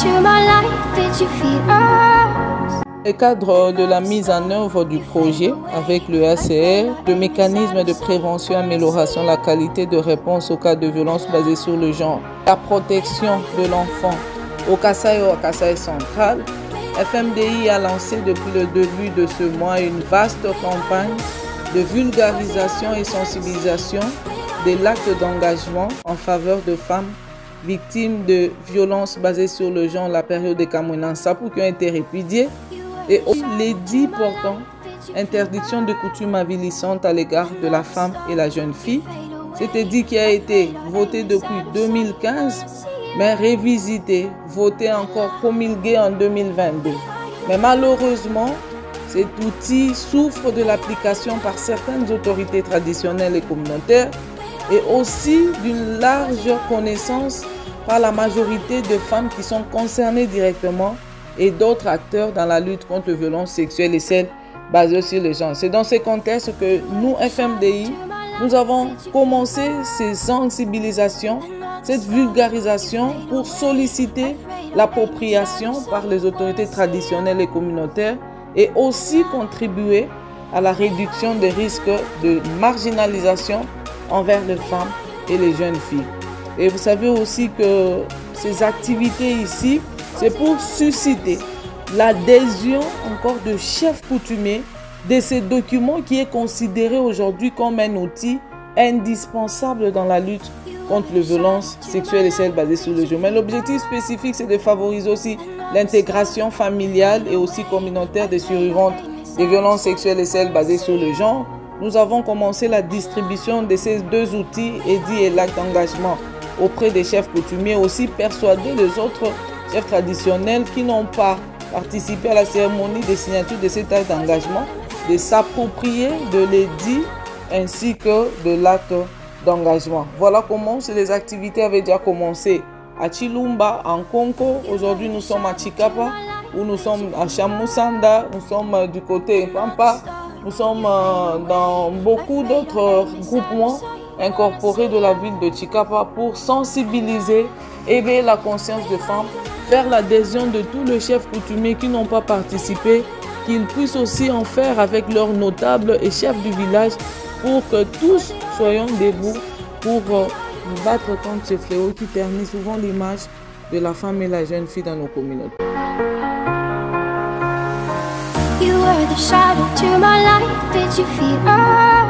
Dans le cadre de la mise en œuvre du projet avec le ACR, le mécanisme de prévention et amélioration de la qualité de réponse aux cas de violence basée sur le genre, la protection de l'enfant au Kasaï et au Kasaï central, FMDI a lancé depuis le début de ce mois une vaste campagne de vulgarisation et sensibilisation des actes d'engagement en faveur de femmes victimes de violences basées sur le genre, la période de Kamounan Sapou qui ont été répudiées, et aussi l'édit portant interdiction de coutumes avilissantes à l'égard de la femme et la jeune fille. Cet édit qui a été voté depuis 2015, mais révisité, voté encore, promulgué en 2022. Mais malheureusement, cet outil souffre de l'application par certaines autorités traditionnelles et communautaires et aussi d'une large connaissance par la majorité de femmes qui sont concernées directement et d'autres acteurs dans la lutte contre les violences sexuelles et celles basées sur le genre. C'est dans ce contexte que nous, FMDI, nous avons commencé ces sensibilisations, cette vulgarisation pour solliciter l'appropriation par les autorités traditionnelles et communautaires et aussi contribuer à la réduction des risques de marginalisation envers les femmes et les jeunes filles. Et vous savez aussi que ces activités ici, c'est pour susciter l'adhésion encore de chefs coutumiers de ces documents qui est considéré aujourd'hui comme un outil indispensable dans la lutte contre les violences sexuelles et celles basées sur le genre. Mais l'objectif spécifique, c'est de favoriser aussi l'intégration familiale et aussi communautaire des survivantes des violences sexuelles et celles basées sur le genre. Nous avons commencé la distribution de ces deux outils, édits et l'acte d'engagement, auprès des chefs coutumiers, aussi persuader les autres chefs traditionnels qui n'ont pas participé à la cérémonie de signature de cet acte d'engagement, de s'approprier de l'édit ainsi que de l'acte d'engagement. Voilà comment les activités avaient déjà commencé à Chilumba, en Congo. Aujourd'hui, nous sommes à Chikapa, où nous sommes à Chamoussanda, nous sommes du côté Pampa, nous sommes dans beaucoup d'autres groupements incorporés de la ville de Chikapa pour sensibiliser, éveiller la conscience des femmes, faire l'adhésion de tous les chefs coutumiers qui n'ont pas participé, qu'ils puissent aussi en faire avec leurs notables et chefs du village pour que tous soyons debout pour nous battre contre ces fléaux qui ternissent souvent l'image de la femme et la jeune fille dans nos communautés. You were the shadow to my light, did you feel us?